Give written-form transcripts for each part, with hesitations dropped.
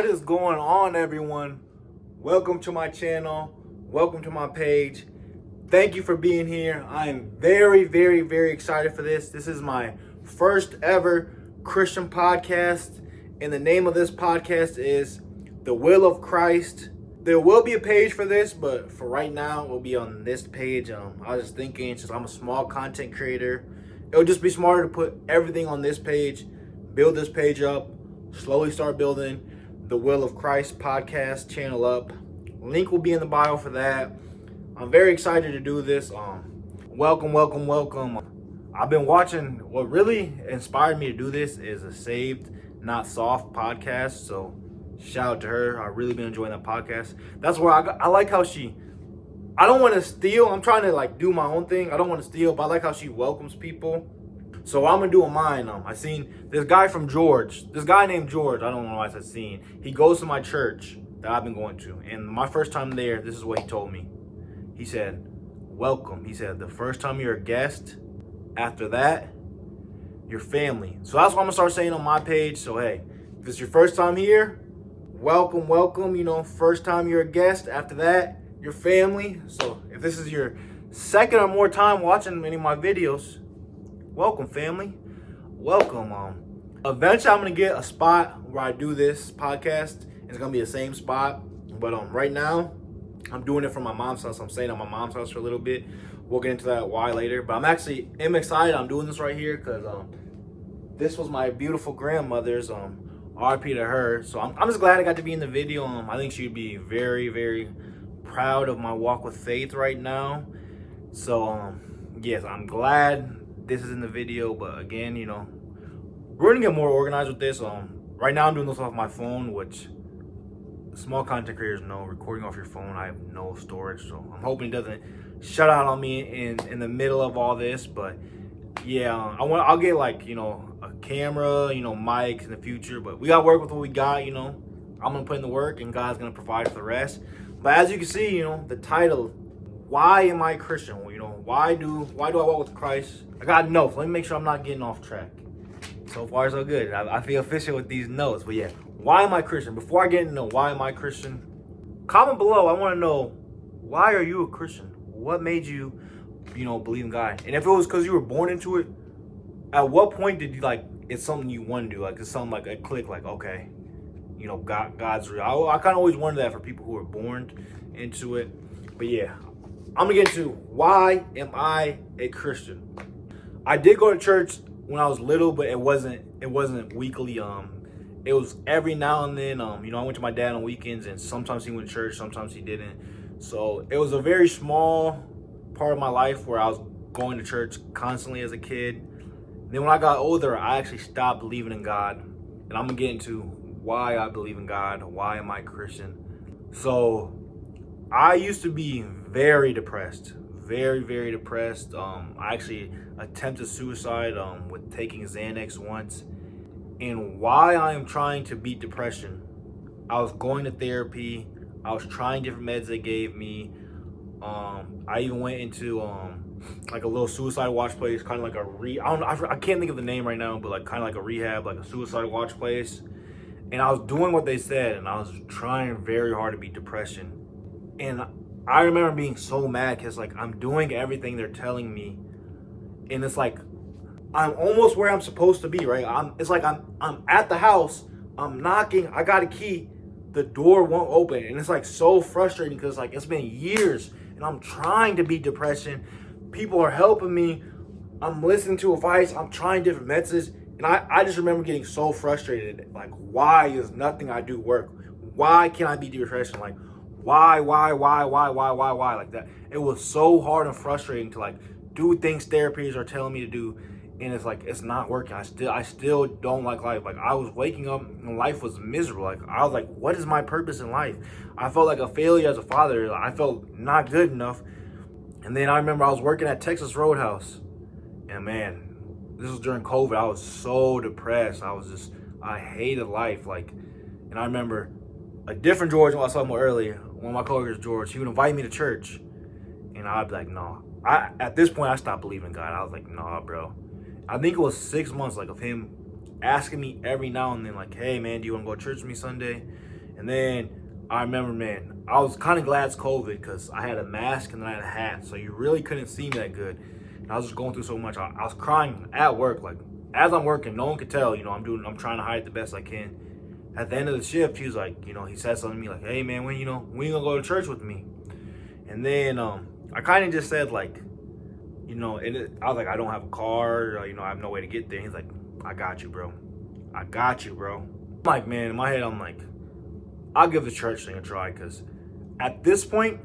What is going on, everyone? Welcome to my channel. Welcome to my page. Thank you for being here. I am very excited for this. This is my first ever Christian podcast, and the name of this podcast is The Will of Christ. There will be a page for this, but for right now, it will be on this page. I was just thinking, since I'm a small content creator, it would just be smarter to put everything on this page, build this page up, slowly start building the Will of Christ podcast channel up. Link will be in the bio for that. I'm very excited to do this. Welcome. I've been watching. What really inspired me to do this is a Saved Not Soft podcast. So shout out to her. I've really been enjoying that podcast. That's where I like how I don't want to steal. I'm trying to do my own thing. I don't want to steal, but I like how she welcomes people. So I'm gonna do mine. I seen this guy named George. I don't know why I said seen. He goes to my church that I've been going to, and my first time there, this is what he told me. He said, "Welcome." He said, "The first time you're a guest. After that, your family." So that's what I'm gonna start saying on my page. So hey, if it's your first time here, welcome. First time you're a guest. After that, your family. So if this is your second or more time watching any of my videos, welcome, family. Welcome. Eventually I'm gonna get a spot where I do this podcast. It's gonna be the same spot, but right now I'm doing it from my mom's house. I'm staying at my mom's house for a little bit. We'll get into that why later. But I'm excited. I'm doing this right here because this was my beautiful grandmother's. RP to her. So I'm just glad I got to be in the video. I think she'd be very proud of my walk with faith right now. So yes, I'm glad this is in the video. But again, we're gonna get more organized with this. Right now I'm doing this off my phone, which small content creators know, recording off your phone, I have no storage, so I'm hoping it doesn't shut out on me in the middle of all this. But yeah, I'll get a camera, mics in the future, but we gotta work with what we got. I'm gonna put in the work, and God's gonna provide for the rest. But as you can see, the title, why am I a Christian? Why do I walk with Christ? I got notes. Let me make sure I'm not getting off track. So far so good. I feel efficient with these notes. But yeah, why am I Christian? Before I get into why am I Christian, comment below. I want to know, why are you a Christian? What made you, believe in God? And if it was because you were born into it, at what point did you it's something you want to do? It's something a click, okay, God's real. I kind of always wondered that for people who are born into it. But yeah, I'm gonna get into why am I a Christian. I did go to church when I was little, but it wasn't weekly. It was every now and then. I went to my dad on weekends, and sometimes he went to church, sometimes he didn't. So it was a very small part of my life where I was going to church constantly as a kid. Then when I got older, I actually stopped believing in God, and I'm gonna get into why I believe in God. Why am I Christian? So I used to be very depressed, very depressed. I actually attempted suicide with taking Xanax once. And why I am trying to beat depression, I was going to therapy. I was trying different meds they gave me. I even went into a little suicide watch place, kind of I can't think of the name right now, but kind of like a rehab, like a suicide watch place. And I was doing what they said, and I was trying very hard to beat depression. And I remember being so mad because I'm doing everything they're telling me, and it's I'm almost where I'm supposed to be, right? I'm at the house, I'm knocking, I got a key, the door won't open, and it's so frustrating because it's been years, and I'm trying to beat depression. People are helping me. I'm listening to advice. I'm trying different methods, and I just remember getting so frustrated. Why is nothing I do work? Why can't I beat depression? Why like that? It was so hard and frustrating to do things therapies are telling me to do, and it's not working. I still don't like life. I was waking up and life was miserable. I was what is my purpose in life? I felt like a failure as a father. I felt not good enough. And then I remember I was working at Texas Roadhouse, and man, this was during COVID. I was so depressed. I hated life. And I remember a different George, I was talking about earlier, one of my coworkers, George, he would invite me to church, and I'd be no. At this point, I stopped believing in God. I was nah, bro. I think it was 6 months, of him asking me every now and then, hey, man, do you want to go to church with me Sunday? And then I remember, man, I was kind of glad it's COVID because I had a mask and then I had a hat, so you really couldn't see me that good. And I was just going through so much. I was crying at work, like as I'm working, no one could tell. I'm trying to hide it the best I can. At the end of the shift, he was like, he said something to me like, "Hey, man, when you gonna go to church with me?" And then I kind of just said like, I was like, I don't have a car, I have no way to get there. He's like, I got you, bro. I got you, bro. I'm like, man, in my head, I'm like, I'll give the church thing a try, because at this point,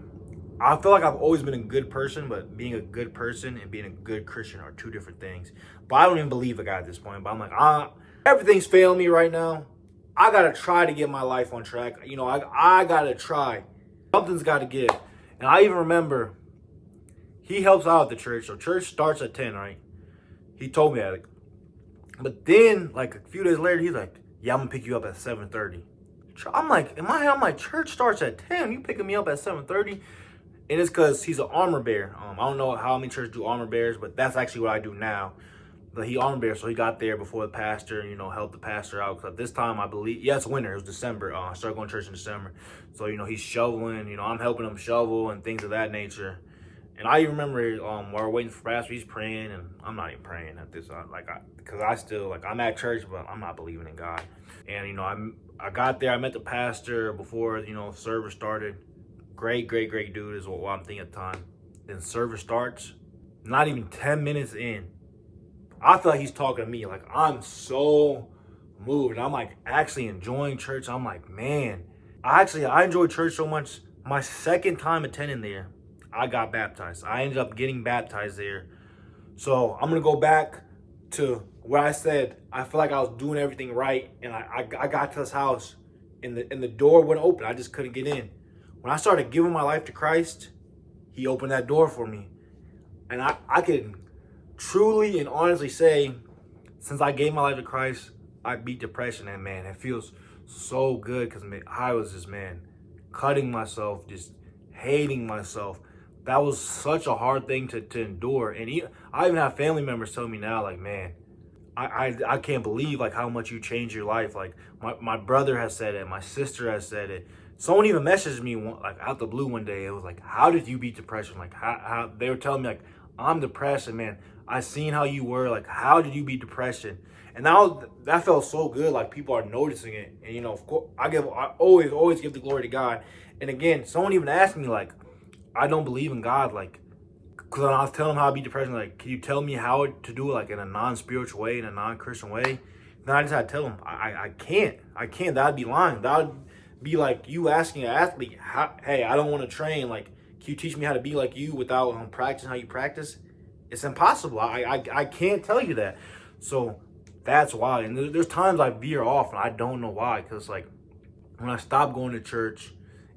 I feel like I've always been a good person, but being a good person and being a good Christian are two different things. But I don't even believe a guy at this point. But I'm like, everything's failing me right now. I gotta try to get my life on track. I gotta try. Something's gotta give. And I even remember he helps out at the church. So church starts at 10, right? He told me that. But then, like a few days later, he's like, yeah, I'm gonna pick you up at 7:30. I'm like, in my head, I'm like, church starts at 10. You picking me up at 7:30? And it's because he's an armor bearer. I don't know how many churches do armor bearers, but that's actually what I do now. But he armor bearer, so he got there before the pastor, helped the pastor out. Because at this time, I believe, it's winter. It was December. I started going to church in December. So, he's shoveling. I'm helping him shovel and things of that nature. And I even remember while we're waiting for pastor, he's praying, and I'm not even praying at this. Because I still, I'm at church, but I'm not believing in God. And, I got there. I met the pastor before, service started. Great dude is what I'm thinking at the time. Then service starts. Not even 10 minutes in, I feel like he's talking to me. Like, I'm so moved. I'm like actually enjoying church. I'm like, man, I enjoyed church so much. My second time attending there, I got baptized. I ended up getting baptized there. So I'm gonna go back to where I said I feel like I was doing everything right, and I got to his house, and the door wouldn't open. I just couldn't get in. When I started giving my life to Christ, he opened that door for me. And I could truly and honestly say, since I gave my life to Christ, I beat depression. And man, it feels so good, because I was just, cutting myself, just hating myself. That was such a hard thing to endure. And I even have family members tell me now, like, man, I can't believe like how much you changed your life. Like my brother has said it, my sister has said it. Someone even messaged me like out the blue one day. It was like, how did you beat depression? Like how they were telling me like, I'm depressed, and man, I seen how you were. Like, how did you beat depression? And now that felt so good. Like, people are noticing it. And of course, I always give the glory to God. And again, someone even asked me like, I don't believe in God. Like, because I was telling them how I beat depression. Like, can you tell me how to do it like in a non-spiritual way, in a non-Christian way? Then I just had to tell them, I can't. That'd be lying. That would be like you asking an athlete, hey, I don't want to train. Like, can you teach me how to be like you without practicing how you practice? It's impossible. I can't tell you that. So that's why. And there's times I veer off, and I don't know why. Because like when I stop going to church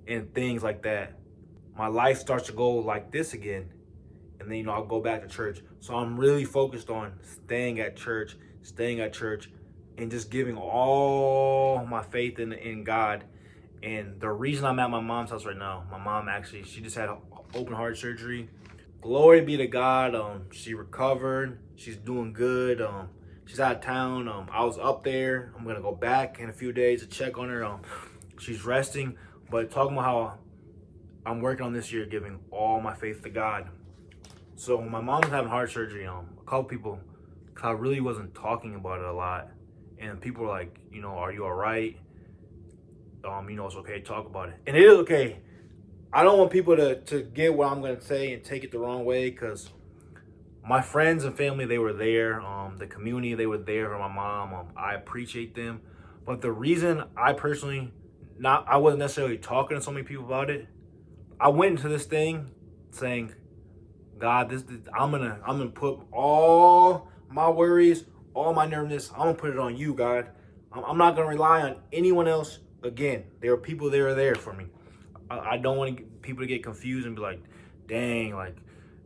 and things like that, my life starts to go like this again. And then, I'll go back to church. So I'm really focused on staying at church, and just giving all my faith in God. And the reason I'm at my mom's house right now, my mom actually, she just had open heart surgery. Glory be to God. She recovered. She's doing good. She's out of town. I was up there. I'm gonna go back in a few days to check on her. She's resting. But talking about how I'm working on this year, giving all my faith to God. So when my mom was having heart surgery, a couple people, cause I really wasn't talking about it a lot, and people were like, are you all right? It's okay to talk about it. And it is okay. I don't want people to get what I'm going to say and take it the wrong way, because my friends and family, they were there. The community, they were there for my mom. I appreciate them. But the reason I personally, I wasn't necessarily talking to so many people about it, I went into this thing saying, God, I'm gonna put all my worries, all my nervousness, I'm gonna put it on you, God. I'm not gonna rely on anyone else again. There are people that are there for me. I don't want people to get confused and be like, dang, like,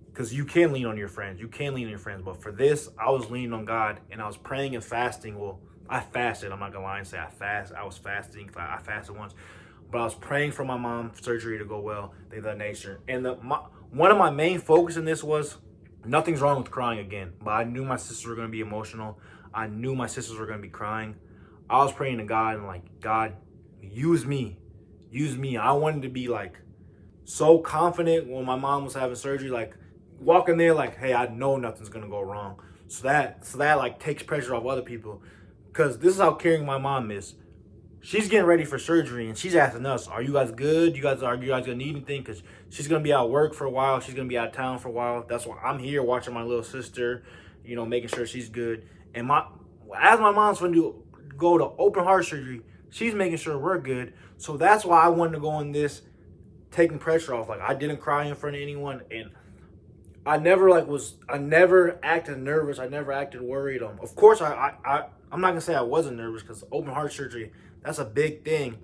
because you can lean on your friends. But for this, I was leaning on God, and I was praying and fasting. Well, I fasted. I'm not gonna lie and say I fast. I was fasting. I fasted once, but I was praying for my mom's surgery to go well, things of that nature. And one of my main focus in this was, nothing's wrong with crying again, but I knew my sisters were going to be emotional. I knew my sisters were going to be crying. I was praying to God and like, God, use me. Use me. I wanted to be like so confident when my mom was having surgery, like walking there like, hey, I know nothing's gonna go wrong. So that like takes pressure off other people. Cause this is how caring my mom is. She's getting ready for surgery and she's asking us, are you guys good? Are you guys gonna need anything? Cause she's gonna be out of work for a while. She's gonna be out of town for a while. That's why I'm here watching my little sister, making sure she's good. And as my mom's gonna go to open heart surgery, she's making sure we're good. So that's why I wanted to go on this, taking pressure off. Like I didn't cry in front of anyone, and I never acted nervous. I never acted worried. Of course, I'm not gonna say I wasn't nervous because open heart surgery, that's a big thing.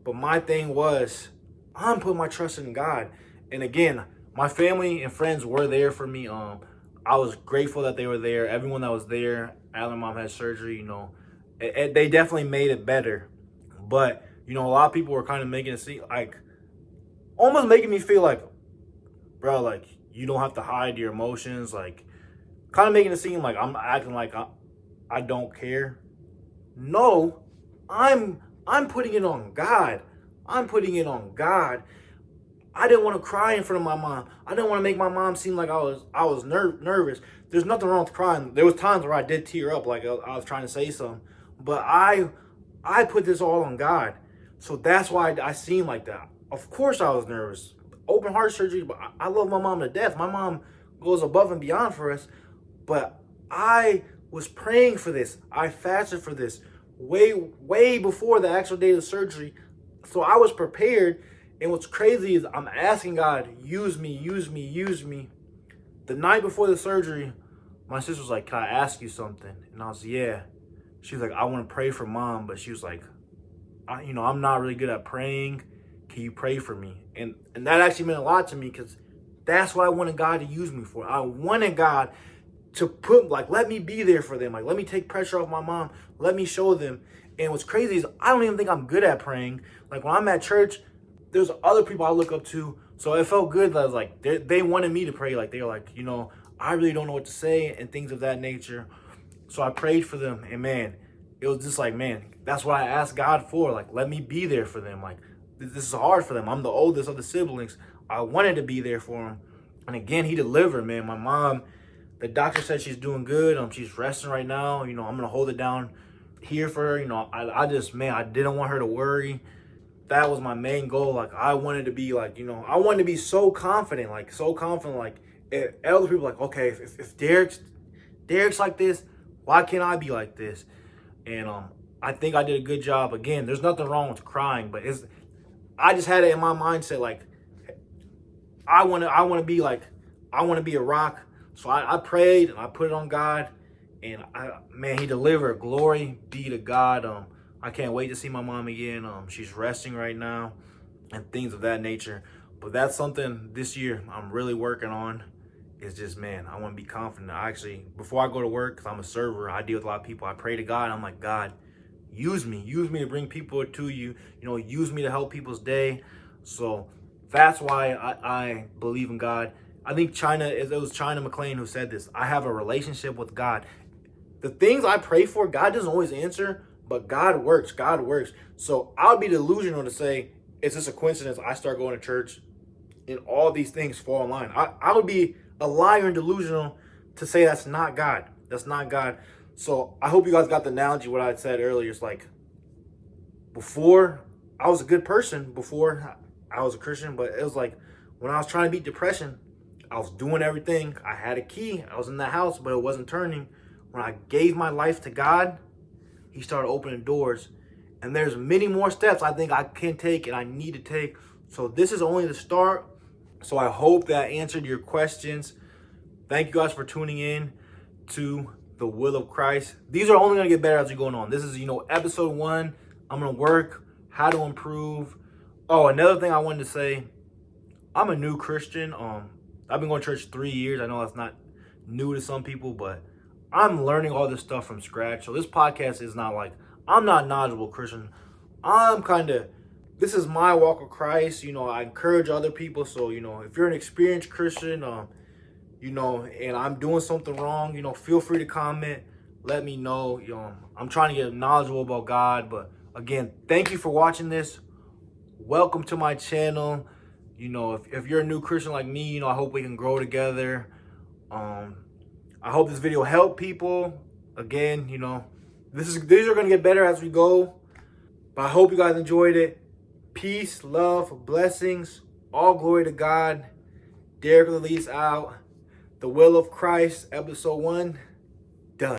But my thing was, I'm putting my trust in God. And again, my family and friends were there for me. I was grateful that they were there. Everyone that was there, after my mom had surgery, they definitely made it better. But a lot of people were kind of making it seem like, almost making me feel like, bro, like you don't have to hide your emotions, like kind of making it seem like I'm acting like I don't care. No, I'm putting it on God. I'm putting it on God. I didn't want to cry in front of my mom. I didn't want to make my mom seem like I was nervous. There's nothing wrong with crying. There was times where I did tear up, like I was trying to say something, but I put this all on God. So that's why I seemed like that. Of course I was nervous. Open heart surgery, but I love my mom to death. My mom goes above and beyond for us, but I was praying for this. I fasted for this way before the actual day of the surgery. So I was prepared. And what's crazy is I'm asking God, use me, use me, use me. The night before the surgery, my sister was like, can I ask you something? And I was, yeah. She was like, I want to pray for mom, but she was like, I'm not really good at praying. Can you pray for me? And that actually meant a lot to me because that's what I wanted God to use me for. I wanted God to let me be there for them. Like, let me take pressure off my mom. Let me show them. And what's crazy is I don't even think I'm good at praying. Like, when I'm at church, there's other people I look up to. So it felt good that I was like, they wanted me to pray. Like, they were like, I really don't know what to say and things of that nature. So I prayed for them. And man, it was just like, man, that's what I asked God for. Like, let me be there for them. Like, this is hard for them. I'm the oldest of the siblings. I wanted to be there for them. And again, he delivered, man. My mom, the doctor said she's doing good. She's resting right now. I'm going to hold it down here for her. I didn't want her to worry. That was my main goal. Like, I wanted to be like, I wanted to be so confident, like other people like, okay, if Derek's like this, why can't I be like this? And I think I did a good job. Again, there's nothing wrong with crying, but I just had it in my mindset, like, I want to be a rock. So I prayed and I put it on God, and he delivered. Glory be to God. I can't wait to see my mom again. She's resting right now and things of that nature. But that's something this year I'm really working on. It's just, man, I want to be confident. Before I go to work, because I'm a server, I deal with a lot of people. I pray to God. I'm like, God, use me to bring people to you. Use me to help people's day. So that's why I believe in God. I think it was China McClain who said this. I have a relationship with God. The things I pray for, God doesn't always answer, but God works. God works. So I would be delusional to say it's just a coincidence I start going to church and all these things fall in line. I would be a liar and delusional to say that's not God. That's not God. So I hope you guys got the analogy what I had said earlier. It's like, before I was a good person, before I was a Christian, but it was like when I was trying to beat depression, I was doing everything. I had a key. I was in the house, but it wasn't turning. When I gave my life to God, he started opening doors. And there's many more steps I think I can take and I need to take. So this is only the start. So I hope that answered your questions. Thank you guys for tuning in to the Will of Christ. These are only going to get better as we're going on. This is, episode 1. I'm going to work, how to improve. Oh, another thing I wanted to say, I'm a new Christian. I've been going to church 3 years. I know that's not new to some people, but I'm learning all this stuff from scratch. So this podcast is not like, I'm not a knowledgeable Christian. This is my walk with Christ. I encourage other people. So, if you're an experienced Christian, and I'm doing something wrong, feel free to comment. Let me know. I'm trying to get knowledgeable about God. But Again, thank you for watching this. Welcome to my channel. You know, if you're a new Christian like me, you know, I hope we can grow together. I hope this video helped people. Again, you know, these are gonna get better as we go. But I hope you guys enjoyed it. Peace, love, blessings, all glory to God. Derek release out. The Will of Christ, episode 1.